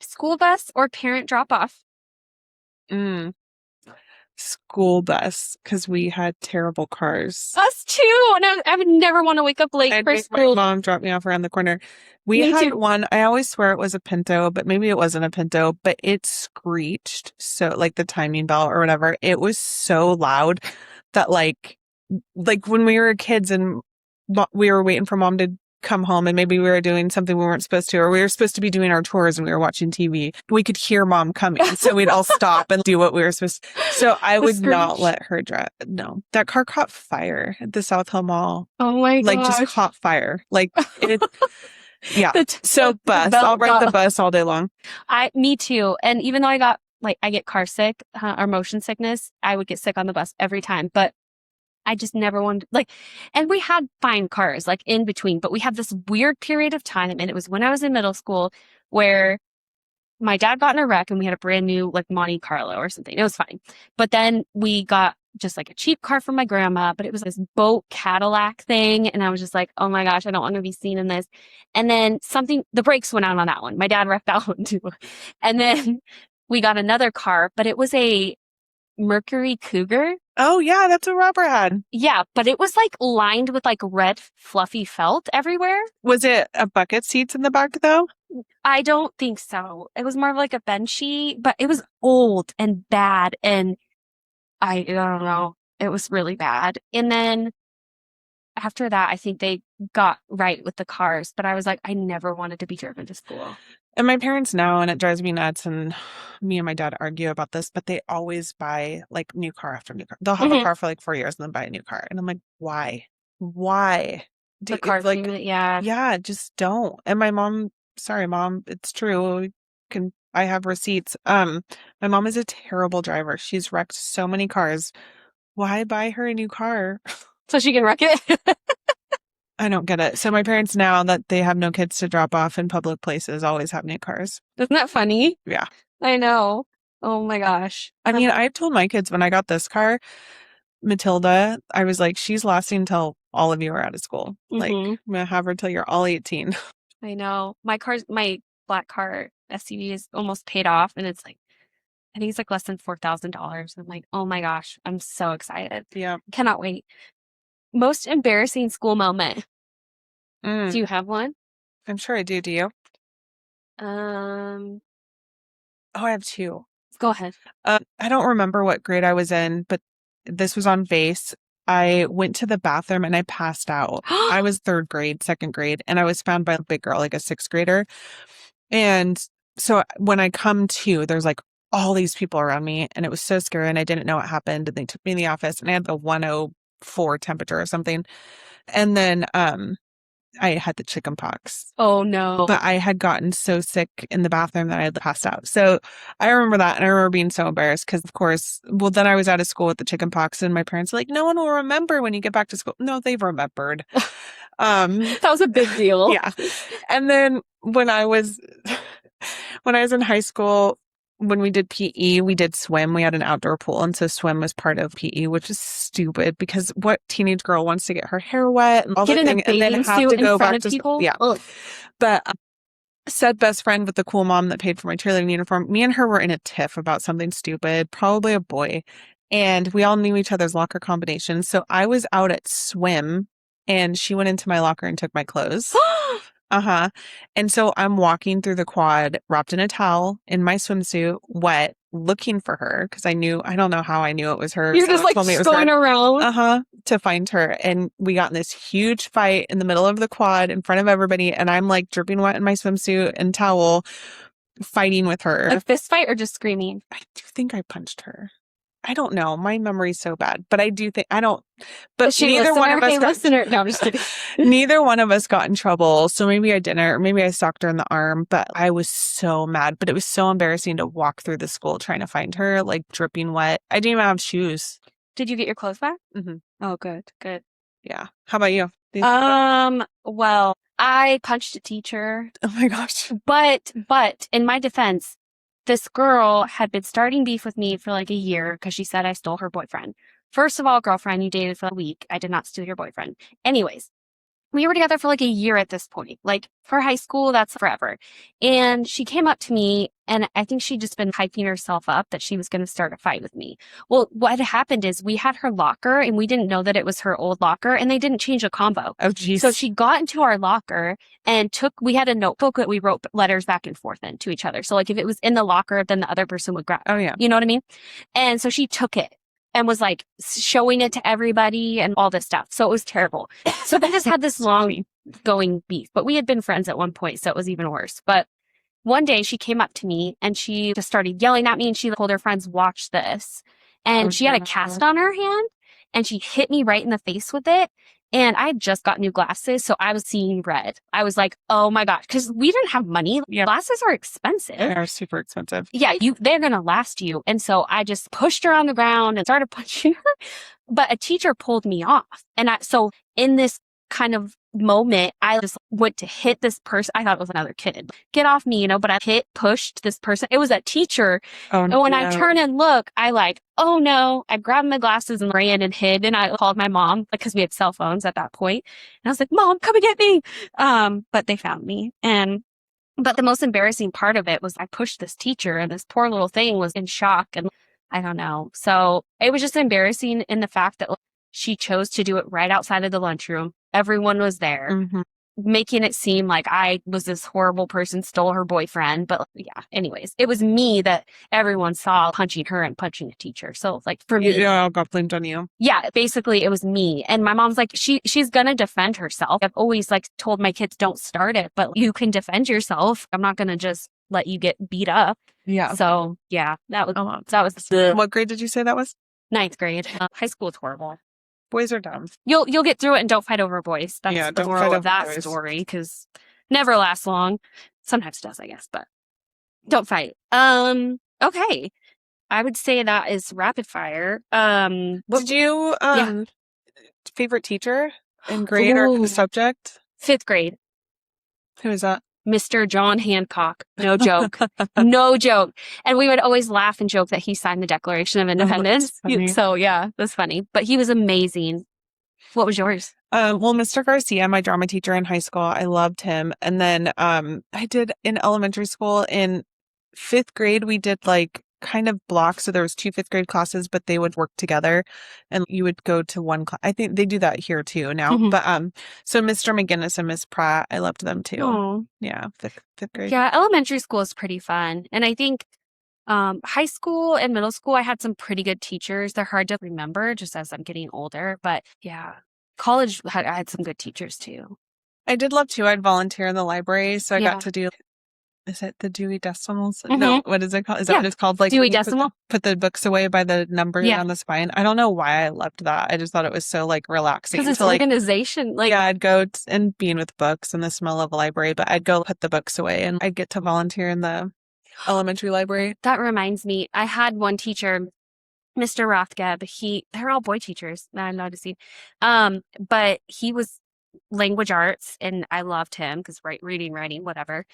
School bus or parent drop off? School bus, because we had terrible cars. Us too. And I would never want to wake up late for school. My mom dropped me off around the corner. We had one. I always swear it was a Pinto, but maybe it wasn't a Pinto, but it screeched. So like the timing bell or whatever, it was so loud that like when we were kids and we were waiting for mom to come home and maybe we were doing something we weren't supposed to, or we were supposed to be doing our chores and we were watching TV, we could hear mom coming. So we'd all stop and do what we were supposed to. So I would not let her drive. No, that car caught fire at the South Hill Mall. Oh my god. Like just caught fire. Like it. Yeah. So bus. I'll ride the bus all day long. Me too. And even though I get car sick or motion sickness, I would get sick on the bus every time. But I just never wanted and we had fine cars like in between, but we had this weird period of time. And it was when I was in middle school where my dad got in a wreck and we had a brand new like Monte Carlo or something. It was fine. But then we got just like a cheap car from my grandma, but it was this boat Cadillac thing. And I was just like, oh my gosh, I don't want to be seen in this. And then the brakes went out on that one. My dad wrecked that one too. And then we got another car, but it was a Mercury Cougar. Oh yeah, that's what Robert had. Yeah, but it was like lined with like red fluffy felt everywhere. Was it a bucket seats in the back though? I don't think so. It was more of like a benchy, but it was old and bad and I don't know. It was really bad. And then after that, I think they got right with the cars. But I was like, I never wanted to be driven to school. And my parents know, and it drives me nuts. And me and my dad argue about this, but they always buy like new car after new car. They'll have a car for like 4 years and then buy a new car. And I'm like, why? Why? The car like, payment, yeah. yeah, just don't. And my mom, sorry, mom, it's true. I have receipts. My mom is a terrible driver. She's wrecked so many cars. Why buy her a new car? So she can wreck it? I don't get it. So my parents, now that they have no kids to drop off in public places, always have new cars. Isn't that funny? Yeah. I know. Oh my gosh. I mean, I've told my kids when I got this car, Matilda, I was like, she's lasting until all of you are out of school. Like, I'm going to have her till you're all 18. I know. My black car SUV is almost paid off, and it's like, I think it's like less than $4,000. I'm like, oh my gosh, I'm so excited. Yeah. Cannot wait. Most embarrassing school moment. Mm, Do you have one? I'm sure I do. Do you? Um, Oh, I have two. Go ahead. I don't remember what grade I was in, but this was on vase. I went to the bathroom and I passed out. I was third grade, second grade, and I was found by a big girl, like a sixth grader. And so when I come to, there's like all these people around me, and it was so scary, and I didn't know what happened. And they took me in the office, and I had the 104 temperature or something. And then I had the chicken pox. Oh no. But I had gotten so sick in the bathroom that I had passed out. So I remember that. And I remember being so embarrassed because, of course, well, then I was out of school with the chicken pox, and my parents were like, no one will remember when you get back to school. No, they've remembered. That was a big deal. Yeah. And then when I was in high school, when we did PE, we did swim. We had an outdoor pool, and so swim was part of PE, which is stupid because what teenage girl wants to get her hair wet and all Get the in a thing, and then bathing have suit to in go front back of to people? yeah. Ugh. But said best friend with the cool mom that paid for my cheerleading uniform, me and her were in a tiff about something stupid, probably a boy, and we all knew each other's locker combinations. So I was out at swim, and she went into my locker and took my clothes. Uh-huh. And so I'm walking through the quad, wrapped in a towel, in my swimsuit, wet, looking for her because I don't know how I knew it was her. You're just like going around. Uh-huh. To find her. And we got in this huge fight in the middle of the quad in front of everybody. And I'm like dripping wet in my swimsuit and towel, fighting with her. Like fist fight or just screaming? I do think I punched her. I don't know. My memory's so bad, but I do think I don't. But neither one of us No, I'm just kidding. Neither one of us got in trouble. So maybe I didn't, or maybe I socked her in the arm. But I was so mad. But it was so embarrassing to walk through the school trying to find her, like dripping wet. I didn't even have shoes. Did you get your clothes back? Mm-hmm. Oh, good. Yeah. How about you? Well, I punched a teacher. Oh my gosh. But in my defense, this girl had been starting beef with me for like a year because she said I stole her boyfriend. First of all, girlfriend, you dated for a week. I did not steal your boyfriend. Anyways, we were together for like a year at this point. Like for high school, that's forever. And she came up to me, and I think she'd just been hyping herself up that she was going to start a fight with me. Well, what had happened is we had her locker, and we didn't know that it was her old locker, and they didn't change the combo. Oh, geez. So she got into our locker and we had a notebook that we wrote letters back and forth in to each other. So like if it was in the locker, then the other person would grab it. Oh, yeah. You know what I mean? And so she took it and was like showing it to everybody and all this stuff. So it was terrible. So they just had this long going beef, but we had been friends at one point, so it was even worse. But one day she came up to me and she just started yelling at me, and she told her friends, watch this. And she had a cast on her hand, and she hit me right in the face with it. And I had just got new glasses, so I was seeing red. I was like, oh my gosh, because we didn't have money. Yeah. Glasses are expensive. They're super expensive. Yeah, they're going to last you. And so I just pushed her on the ground and started punching her. But a teacher pulled me off. And so in this kind of moment, I just went to hit this person. I thought it was another kid. Get off me, but I pushed this person. It was a teacher. Oh, and when I turn and look, oh no, I grabbed my glasses and ran and hid. And I called my mom because we had cell phones at that point. And I was like, Mom, come and get me. But they found me. But the most embarrassing part of it was I pushed this teacher, and this poor little thing was in shock. And I don't know. So it was just embarrassing in the fact that she chose to do it right outside of the lunchroom. Everyone was there. Mm-hmm. making it seem like I was this horrible person, stole her boyfriend. But yeah, anyways, it was me that everyone saw punching her and punching a teacher. So like for me, it all got blamed on you. yeah, basically it was me. And my mom's like, she's gonna defend herself. I've always like told my kids, don't start it, but you can defend yourself. I'm not gonna just let you get beat up. Yeah. So yeah, that was What grade did you say that was? 9th grade. High school is horrible. Boys are dumb. You'll get through it and don't fight over boys. That's the don't moral fight of over that boys. story, because never lasts long. Sometimes it does, I guess, but don't fight. Okay. I would say that is rapid fire. Did you favorite teacher in grade Ooh. or subject? 5th grade, Who is that? Mr. John Hancock. No joke. No joke. And we would always laugh and joke that he signed the Declaration of Independence. funny. So yeah, that's funny. But he was amazing. What was yours? Well, Mr. Garcia, my drama teacher in high school, I loved him. And then I did in elementary school in 5th grade, we did like kind of blocks. So there was 2 5th grade classes, but they would work together and you would go to one class. I think they do that here too now. Mhm. But so Mr. McGinnis and Miss Pratt, I loved them too. Oh. Yeah, fifth grade. Yeah, elementary school is pretty fun. And I think high school and middle school, I had some pretty good teachers. They're hard to remember just as I'm getting older. But yeah, college, I had some good teachers too. I did love too. I'd volunteer in the library. So I Yeah. got to do, is it the Dewey Decimals? No, what is it called? Is that Yeah, what it's called? Like Dewey when you Decimal? put the books away by the number Yeah. on the spine. I don't know why I loved that. I just thought it was so like relaxing. Because it's to, like, organization. Like, yeah, I'd go and being with books and the smell of a library, but I'd go put the books away and I'd get to volunteer in the elementary library. that reminds me, I had one teacher, Mr. Rothgeb. They're all boy teachers. I'm not deceived. But he was language arts and I loved him because reading, writing, whatever.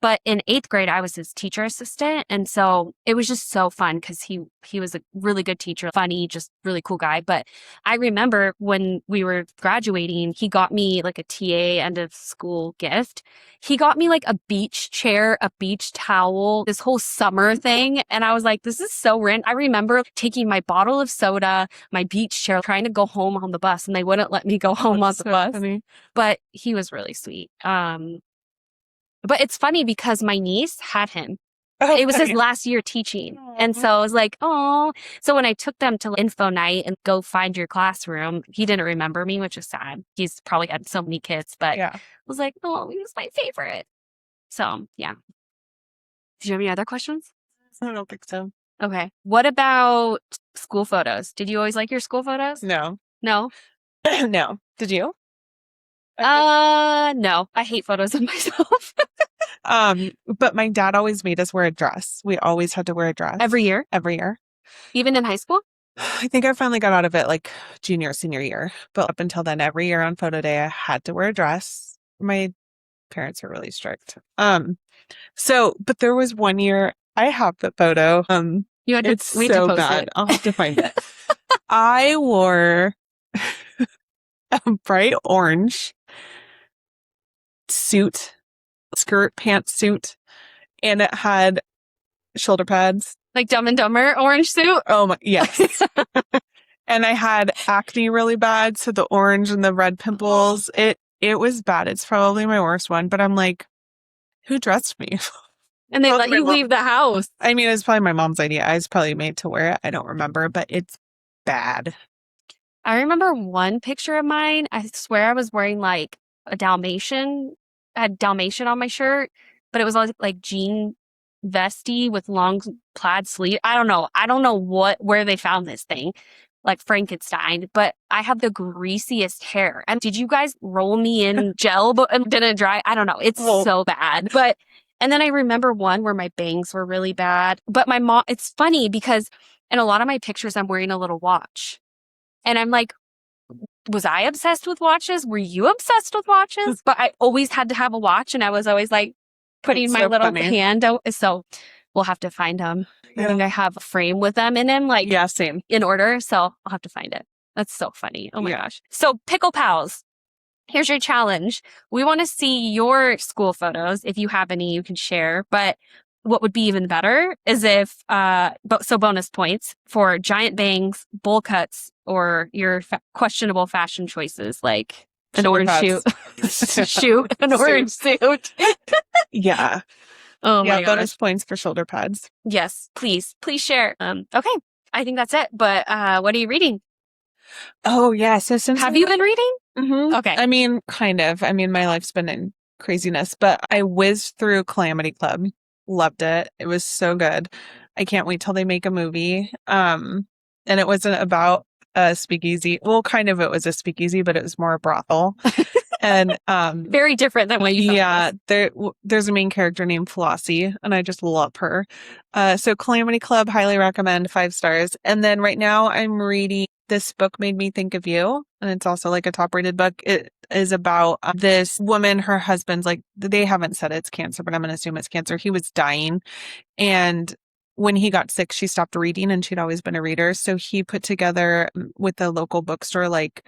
But in 8th grade, I was his teacher assistant. And so it was just so fun because he was a really good teacher, funny, just really cool guy. But I remember when we were graduating, he got me like a TA end of school gift. He got me like a beach chair, a beach towel, this whole summer thing. And I was like, this is so random. I remember taking my bottle of soda, my beach chair, trying to go home on the bus, and they wouldn't let me go home on the bus. Funny. But he was really sweet. But it's funny because my niece had him. Oh, It was his funny. last year teaching. And so I was like, oh. So when I took them to info night and go find your classroom, he didn't remember me, which is sad. He's probably had so many kids, but Yeah. I was like, oh, he was my favorite. So yeah. Do you have any other questions? I don't think so. Okay. What about school photos? Did you always like your school photos? No. No? No. Did you? No. I hate photos of myself. But my dad always made us wear a dress. We always had to wear a dress. Every year? Every year. Even in high school? I think I finally got out of it like junior, senior year. But up until then, every year on photo day, I had to wear a dress. My parents are really strict. But there was one year I have the photo. You had to It's we had to so post bad. it. I'll have to find it. I wore a bright orange suit, skirt, pantsuit, and it had shoulder pads. Like Dumb and Dumber orange suit? Oh my, yes. And I had acne really bad, so the orange and the red pimples. It was bad. It's probably my worst one, but I'm like, who dressed me? And they Well, let my you mom- leave the house. I mean, it's probably my mom's idea. I was probably made to wear it. I don't remember, but it's bad. I remember one picture of mine. I swear I was wearing like a Dalmatian. I had Dalmatian on my shirt, but it was like jean vesty with long plaid sleeve. I don't know where they found this thing, like Frankenstein, but I have the greasiest hair. And did you guys roll me in gel and didn't dry? I don't know. It's so bad. And then I remember one where my bangs were really bad. But my mom, it's funny because in a lot of my pictures, I'm wearing a little watch. And I'm like, was I obsessed with watches? Were you obsessed with watches? But I always had to have a watch, and I was always like putting That's my so little funny. hand out. So we'll have to find them. I think I have a frame with them in them, like Yeah, same. in order. So I'll have to find it. That's so funny. Oh my Yeah. gosh. So Pickle Pals, here's your challenge. We want to see your school photos. If you have any, you can share. But what would be even better is if, so bonus points for giant bangs, bowl cuts, or your questionable fashion choices like an Shoulder orange pads. shoe. shoot, an orange suit. Yeah. Oh my gosh. Bonus points for shoulder pads. Yes, please share. Okay, I think that's it. But what are you reading? Oh yeah. So since Have you been reading? Okay. I mean, kind of. I mean, my life's been in craziness, but I whizzed through Calamity Club. Loved it. It was so good. I can't wait till they make a movie. And it wasn't about a speakeasy. Well, kind of it was a speakeasy, but it was more a brothel. And very different than what you thought. Yeah, there's a main character named Flossie, and I just love her. So Calamity Club, highly recommend, 5 stars. And then right now I'm reading This Book Made Me Think of You, and it's also like a top-rated book. It is about this woman, her husband's like, they haven't said it's cancer, but I'm going to assume it's cancer. He was dying, and when he got sick, she stopped reading, and she'd always been a reader. So he put together with a local bookstore, like,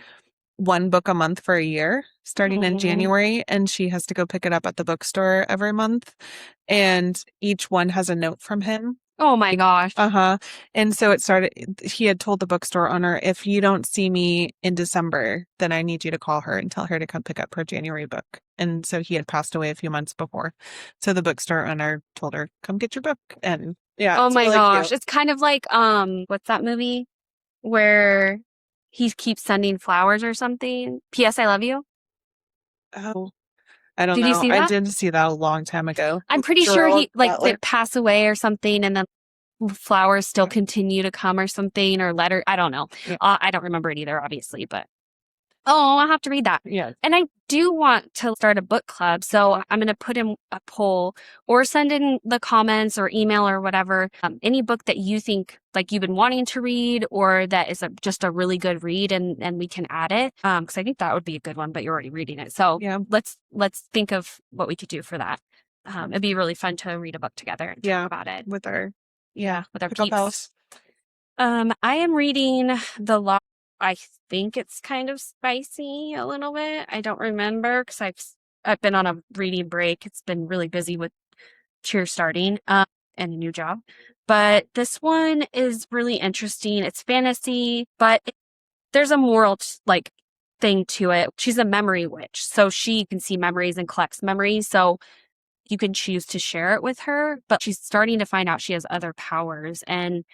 1 book a month for a year starting in January, and she has to go pick it up at the bookstore every month, and each one has a note from him. Oh my gosh. And so he had told the bookstore owner, if you don't see me in December, then I need you to call her and tell her to come pick up her January book. And so he had passed away a few months before, so the bookstore owner told her, come get your book. And yeah, oh my really gosh, cute. it's kind of like what's that movie where he keeps sending flowers or something? P.S. I love you. Oh, I don't Did know. you see that? I did see that a long time ago. I'm pretty sure he did pass away or something, and then flowers still continue to come or something, or letter. I don't know. Yeah. I don't remember it either, obviously, but I'll have to read that. Yeah. And I do want to start a book club, so I'm going to put in a poll or send in the comments or email or whatever, any book that you think like you've been wanting to read or that is just a really good read, and we can add it, because I think that would be a good one, but you're already reading it. So Yeah. let's think of what we could do for that. It'd be really fun to read a book together and talk about it with our peeps. pals. I am reading The Law. I think it's kind of spicy a little bit. I don't remember because I've been on a reading break. It's been really busy with cheer starting and a new job. But this one is really interesting. It's fantasy, but there's a moral thing to it. She's a memory witch, so she can see memories and collects memories. So you can choose to share it with her, but she's starting to find out she has other powers, and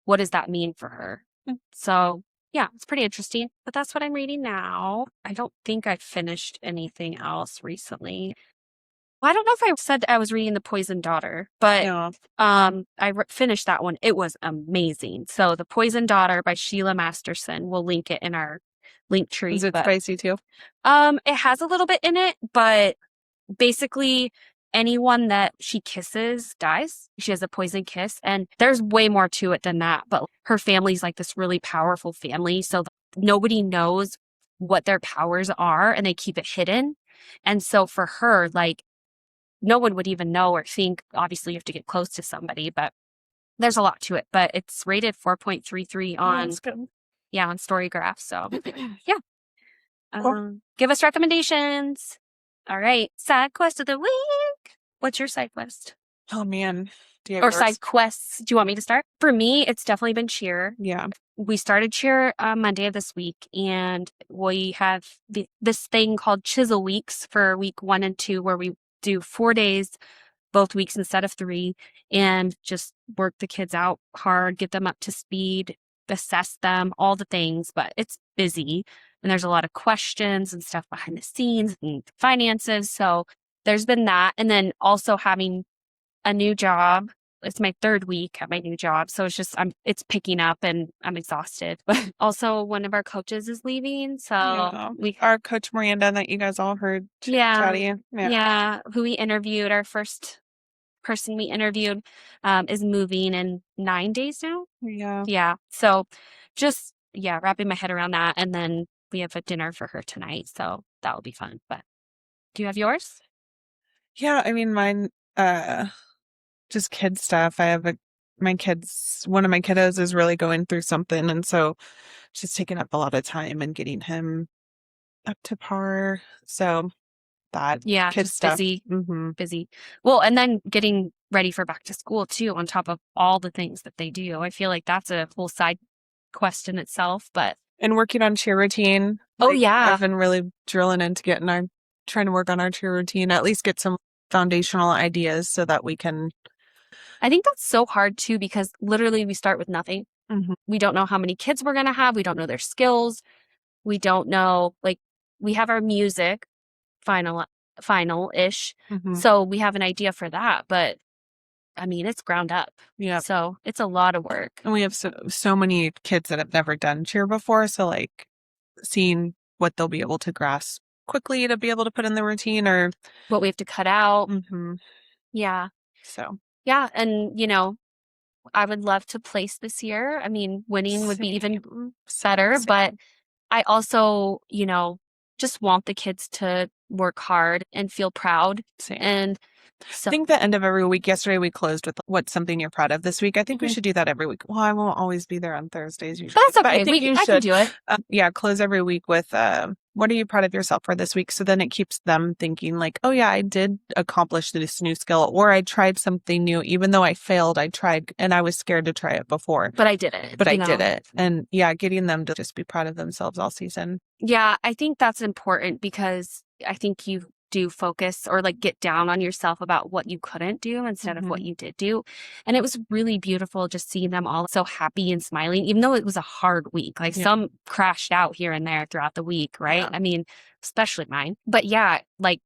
what does that mean for her? So yeah, it's pretty interesting, but that's what I'm reading now. I don't think I've finished anything else recently. Well, I don't know if I said I was reading The Poisoned Daughter, but I finished that one. It was amazing. So The Poisoned Daughter by Sheila Masterson. We'll link it in our link tree. Is it spicy too? It has a little bit in it, but basically anyone that she kisses dies. She has a poison kiss, and there's way more to it than that. But her family's like this really powerful family, so nobody knows what their powers are, and they keep it hidden. And so for her, like, no one would even know or think. Obviously, you have to get close to somebody, but there's a lot to it. But it's rated 4.33 on on Storygraph. So yeah, Cool. Give us recommendations. All right, side quest of the week. What's your side quest? Oh man. Or side quests. Do you want me to start? For me, it's definitely been cheer. Yeah. We started cheer Monday of this week, and we have this thing called Chisel Weeks for week 1 and 2, where we do 4 days, both weeks instead of 3, and just work the kids out hard, get them up to speed, assess them, all the things. But it's busy, and there's a lot of questions and stuff behind the scenes and finances. So there's been that. And then also having a new job. It's my 3rd week at my new job. So it's just, it's picking up and I'm exhausted. But also one of our coaches is leaving. So our coach Miranda that you guys all heard chatty. Yeah. Who we interviewed, our first person we interviewed is moving in 9 days now. Yeah. So just, wrapping my head around that. And then we have a dinner for her tonight. So that will be fun. But do you have yours? Yeah. I mean, mine, just kid stuff. I have one of my kiddos is really going through something. And so she's taking up a lot of time and getting him up to par. So that kid just stuff. Busy. Well, and then getting ready for back to school too, on top of all the things that they do. I feel like that's a whole side quest in itself, and working on cheer routine. I've been really drilling into getting our trying to work on our cheer routine, at least get some foundational ideas so that we can. I think that's so hard too, because literally we start with nothing. Mhm. We don't know how many kids we're going to have. We don't know their skills. We don't know, like, we have our music final-ish. Mhm. So we have an idea for that. But I mean, it's ground up. Yeah. So it's a lot of work. And we have so many kids that have never done cheer before. So like seeing what they'll be able to grasp quickly to be able to put in the routine or. What we have to cut out. Mhm. Yeah. So. Yeah. And, I would love to place this year. I mean, winning would be even better. Same. But I also, just want the kids to work hard and feel proud. Same. And so I think the end of every week, yesterday we closed with what's something you're proud of this week. I think we should do that every week. Well, I won't always be there on Thursdays usually. that's But okay. I think you I can should. do it. Yeah, close every week with what are you proud of yourself for this week? So then it keeps them thinking like, oh yeah, I did accomplish this new skill, or I tried something new. Even though I failed, I tried and I was scared to try it before. But I did it. But I did it. And yeah, getting them to just be proud of themselves all season. Yeah, I think that's important because I think you do focus or like get down on yourself about what you couldn't do instead of what you did do. And it was really beautiful just seeing them all so happy and smiling, even though it was a hard week. Like some crashed out here and there throughout the week, right? Yeah. I mean, especially mine. But yeah, like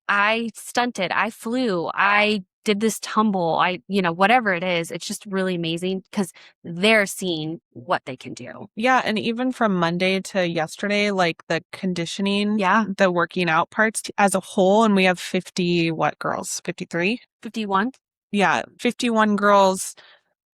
I stunted, I flew, I did this tumble, whatever it is, it's just really amazing because they're seeing what they can do. Yeah. And even from Monday to yesterday, like the conditioning, Yeah. the working out parts as a whole, and we have 50, what girls? 53? 51? Yeah. 51 girls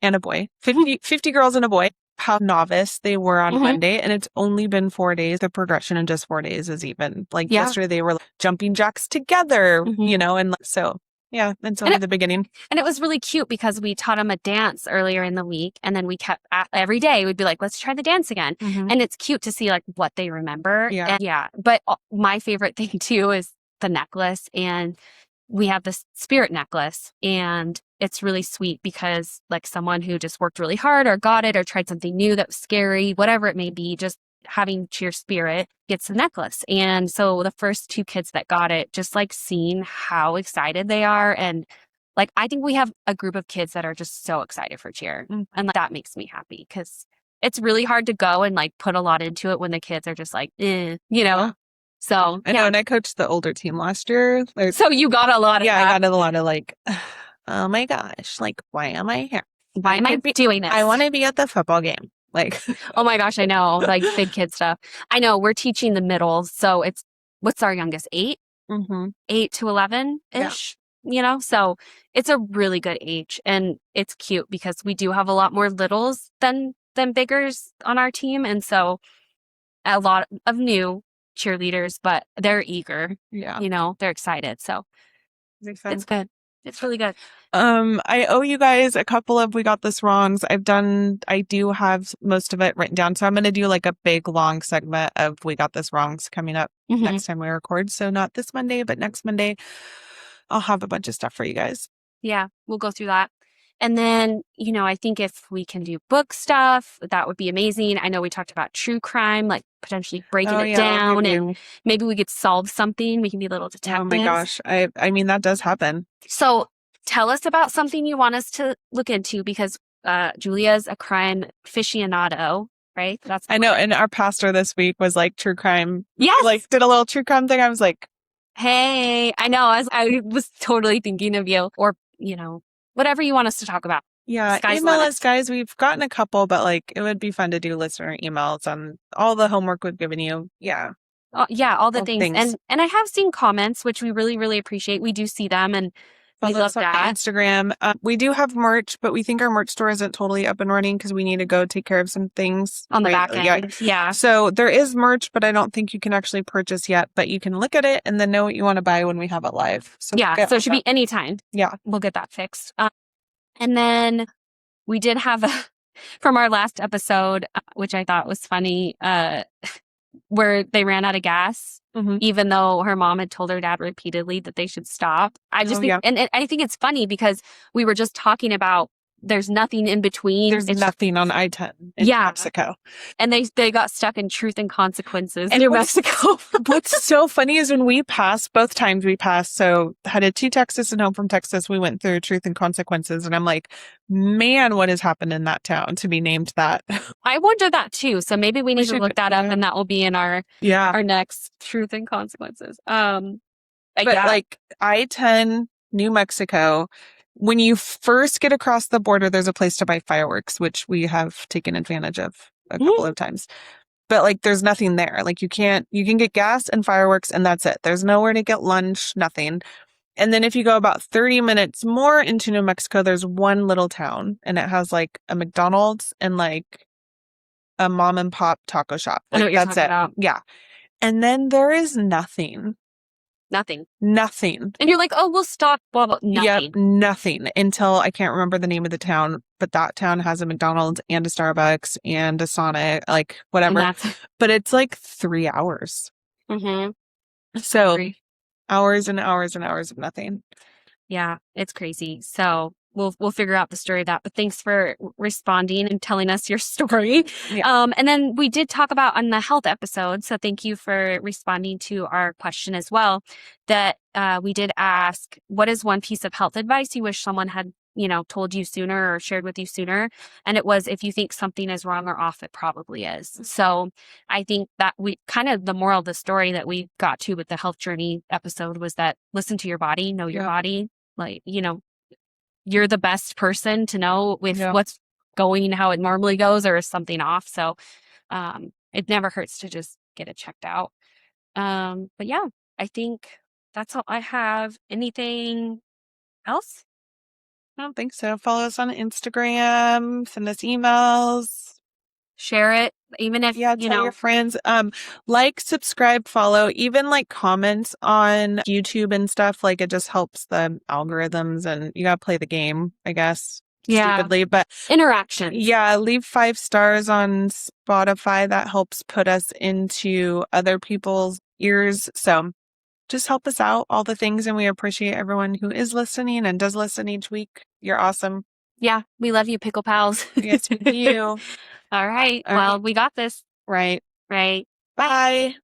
and a boy. 50 girls and a boy. How novice they were on Monday, and it's only been 4 days. The progression in just 4 days is even like yesterday they were jumping jacks together, and so yeah, it's only the beginning. And it was really cute because we taught them a dance earlier in the week, and then we kept every day we'd be like, let's try the dance again. And it's cute to see like what they remember. Yeah. But my favorite thing too is the necklace, and we have this spirit necklace, and it's really sweet because like someone who just worked really hard or got it or tried something new that was scary, whatever it may be, just having cheer spirit gets the necklace. And so the first 2 kids that got it, just like seeing how excited they are. And like, I think we have a group of kids that are just so excited for cheer. And like, that makes me happy because it's really hard to go and like put a lot into it when the kids are just like, Yeah. So I know, and I coached the older team last year. So you got a lot of I that. got a lot of like, oh my gosh, like why am I here? Why am I doing this? I want to be at the football game. Like, oh my gosh, I know, like big kid stuff. I know we're teaching the middles, so what's our youngest? 8? 8 to 11-ish, so it's a really good age, and it's cute because we do have a lot more littles than biggers on our team, and so a lot of new cheerleaders, but they're eager. Yeah. They're excited. So it's good. It's really good. I owe you guys a couple of We Got This Wrongs. I do have most of it written down. So I'm going to do like a big long segment of We Got This Wrongs coming up next time we record. So not this Monday, but next Monday, I'll have a bunch of stuff for you guys. Yeah, we'll go through that. And then, I think if we can do book stuff, that would be amazing. I know we talked about true crime, like potentially breaking it down, and maybe we could solve something. We can be little detectives. Oh my gosh. I mean, that does happen. So tell us about something you want us to look into, because Julia's a crime aficionado, right? I know. And our pastor this week was like true crime. Yes. Like did a little true crime thing. I was like, hey, I know. I was totally thinking of you, or, whatever you want us to talk about. Yeah, email us, guys. We've gotten a couple, but like it would be fun to do listener emails on all the homework we've given you. Yeah. All the things. And I have seen comments, which we really, really appreciate. We do see them, and we love that. Instagram. We do have merch, but we think our merch store isn't totally up and running because we need to go take care of some things on the back end. Yeah. So there is merch, but I don't think you can actually purchase yet. But you can look at it and then know what you want to buy when we have it live. So so it should be anytime. Yeah, we'll get that fixed. And then we did have from our last episode, which I thought was funny, where they ran out of gas, even though her mom had told her dad repeatedly that they should stop. I just think, and I think it's funny because we were just talking about there's nothing in between. There's It's nothing on I-10 in Yeah. Mexico. And they got stuck in Truth and Consequences, And New what's- Mexico. What's so funny is when we passed, both times we passed, so headed to Texas and home from Texas, we went through Truth and Consequences. And I'm like, man, what has happened in that town to be named that? I wonder that too. So maybe we need to should- look that up, yeah. and that will be in our Yeah. next Truth and Consequences. But Yeah. like I-10, New Mexico, when you first get across the border, there's a place to buy fireworks, which we have taken advantage of a couple of times. But like, there's nothing there. Like you can get gas and fireworks and that's it. There's nowhere to get lunch, nothing. And then if you go about 30 minutes more into New Mexico, there's one little town and it has like a McDonald's and like a mom and pop taco shop. I know Like what you're that's talking it. about. Yeah. And then there is nothing. Nothing. Nothing. And you're like, oh, we'll stop. Blah, blah. Nothing. Yep, nothing until I can't remember the name of the town, but that town has a McDonald's and a Starbucks and a Sonic, like And whatever. that's But it's like 3 hours. So Agree. hours and hours and hours of nothing. Yeah, it's crazy. So we'll figure out the story of that. But thanks for responding and telling us your story. Yeah. And then we did talk about on the health episode. So thank you for responding to our question as well. That we did ask, what is one piece of health advice you wish someone had, told you sooner or shared with you sooner? And it was, if you think something is wrong or off, it probably is. So I think that we kind of the moral of the story that we got to with the health journey episode was that listen to your body, know your Yeah. body. Like, you're the best person to know if Yeah. what's going how it normally goes or is something off. So it never hurts to just get it checked out. But yeah, I think that's all I have. Anything else? I don't think so. Follow us on Instagram, send us emails. Share it, even if, Yeah, tell your friends. Like, subscribe, follow, even like comments on YouTube and stuff. Like it just helps the algorithms and you gotta play the game, I guess. Yeah. Stupidly. But interactions. yeah, leave 5 stars on Spotify. That helps put us into other people's ears. So just help us out, all the things, and we appreciate everyone who is listening and does listen each week. You're awesome. Yeah, we love you, Pickle Pals. Yes, we do. All right. All Well, we got this. Right. Right. Bye.